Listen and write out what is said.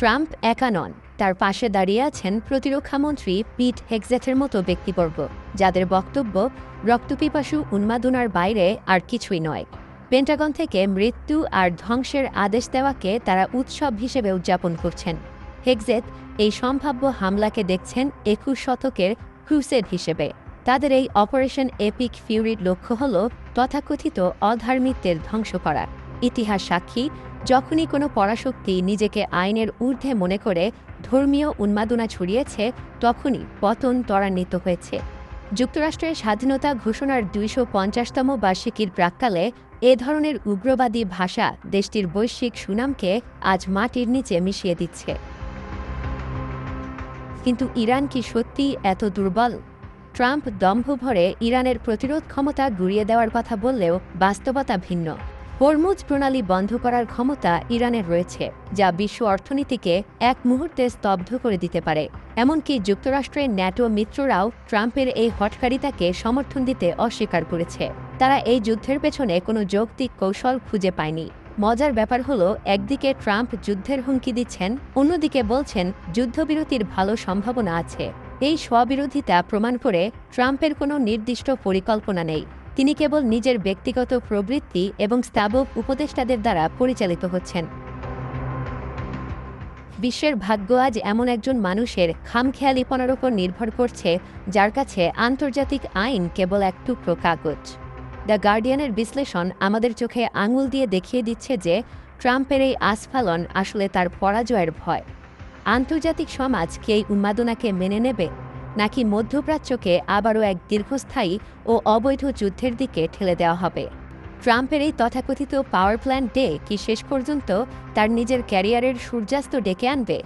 Trump একা নন, তার পাশে দাঁড়িয়ে আছেন প্রতিরক্ষামন্ত্রী পিট হেগজেথের মতো ব্যক্তিবর্গ, যাদের বক্তব্য রক্তপিপাসু উন্মাদনার বাইরে আর কিছুই নয়। পেন্টাগন থেকে মৃত্যু আর ধ্বংসের আদেশ দেওয়াকে তারা উৎসব হিসেবে উদযাপন করছেন। হেগজেথ এই সম্ভাব্য হামলাকে দেখছেন ২১ শতকের ক্রুসেড হিসেবে। তাদের এই অপারেশন এপিক ফিউরির লক্ষ্য হল তথাকথিত অধার্মিকদের ধ্বংস করা। ইতিহাস সাক্ষী, যখনই কোনো পরাশক্তি নিজেকে আইনের ঊর্ধ্বে মনে করে ধর্মীয় উন্মাদনা ছড়িয়েছে, তখনই পতন ত্বরান্বিত হয়েছে। যুক্তরাষ্ট্রের স্বাধীনতা ঘোষণার ২৫০তম বার্ষিকীর প্রাক্কালে এ ধরনের উগ্রবাদী ভাষা দেশটির বৈশ্বিক সুনামকে আজ মাটির নিচে মিশিয়ে দিচ্ছে। কিন্তু ইরান কি সত্যি এত দুর্বল? ট্রাম্প দম্ভভরে ইরানের প্রতিরোধ ক্ষমতা গুঁড়িয়ে দেওয়ার কথা বললেও বাস্তবতা ভিন্ন। হরমুজ প্রণালী বন্ধ করার ক্ষমতা ইরানের রয়েছে, যা বিশ্ব অর্থনীতিকে এক মুহূর্তে স্তব্ধ করে দিতে পারে। এমনকি যুক্তরাষ্ট্রের ন্যাটো মিত্ররাও ট্রাম্পের এই হঠকারিতাকে সমর্থন দিতে অস্বীকার করেছে। তারা এই যুদ্ধের পেছনে কোনো যৌক্তিক কৌশল খুঁজে পায়নি। মজার ব্যাপার হলো, একদিকে ট্রাম্প যুদ্ধের হুমকি দিচ্ছেন, অন্যদিকে বলছেন যুদ্ধবিরতির ভালো সম্ভাবনা আছে। এই স্ববিরোধিতা প্রমাণ করে ট্রাম্পের কোনো নির্দিষ্ট পরিকল্পনা নেই। তিনি কেবল নিজের ব্যক্তিগত প্রবৃত্তি এবং স্থাবক উপদেষ্টাদের দ্বারা পরিচালিত হচ্ছেন। বিশ্বের ভাগ্য আজ এমন একজন মানুষের খামখেয়ালিপনার ওপর নির্ভর করছে, যার কাছে আন্তর্জাতিক আইন কেবল এক টুকরো কাগজ। দ্য গার্ডিয়ানের বিশ্লেষণ আমাদের চোখে আঙুল দিয়ে দেখিয়ে দিচ্ছে যে ট্রাম্পের এই আস্ফালন আসলে তার পরাজয়ের ভয়। আন্তর্জাতিক সমাজ কি এই উন্মাদনাকে মেনে নেবে, নাকি মধ্যপ্রাচ্যকে আবারও এক দীর্ঘস্থায়ী ও অবৈধ যুদ্ধের দিকে ঠেলে দেওয়া হবে? ট্রাম্পের এই তথাকথিত পাওয়ার প্ল্যান্ট ডে কি শেষ পর্যন্ত তার নিজের ক্যারিয়ারের সূর্যাস্ত ডেকে আনবে?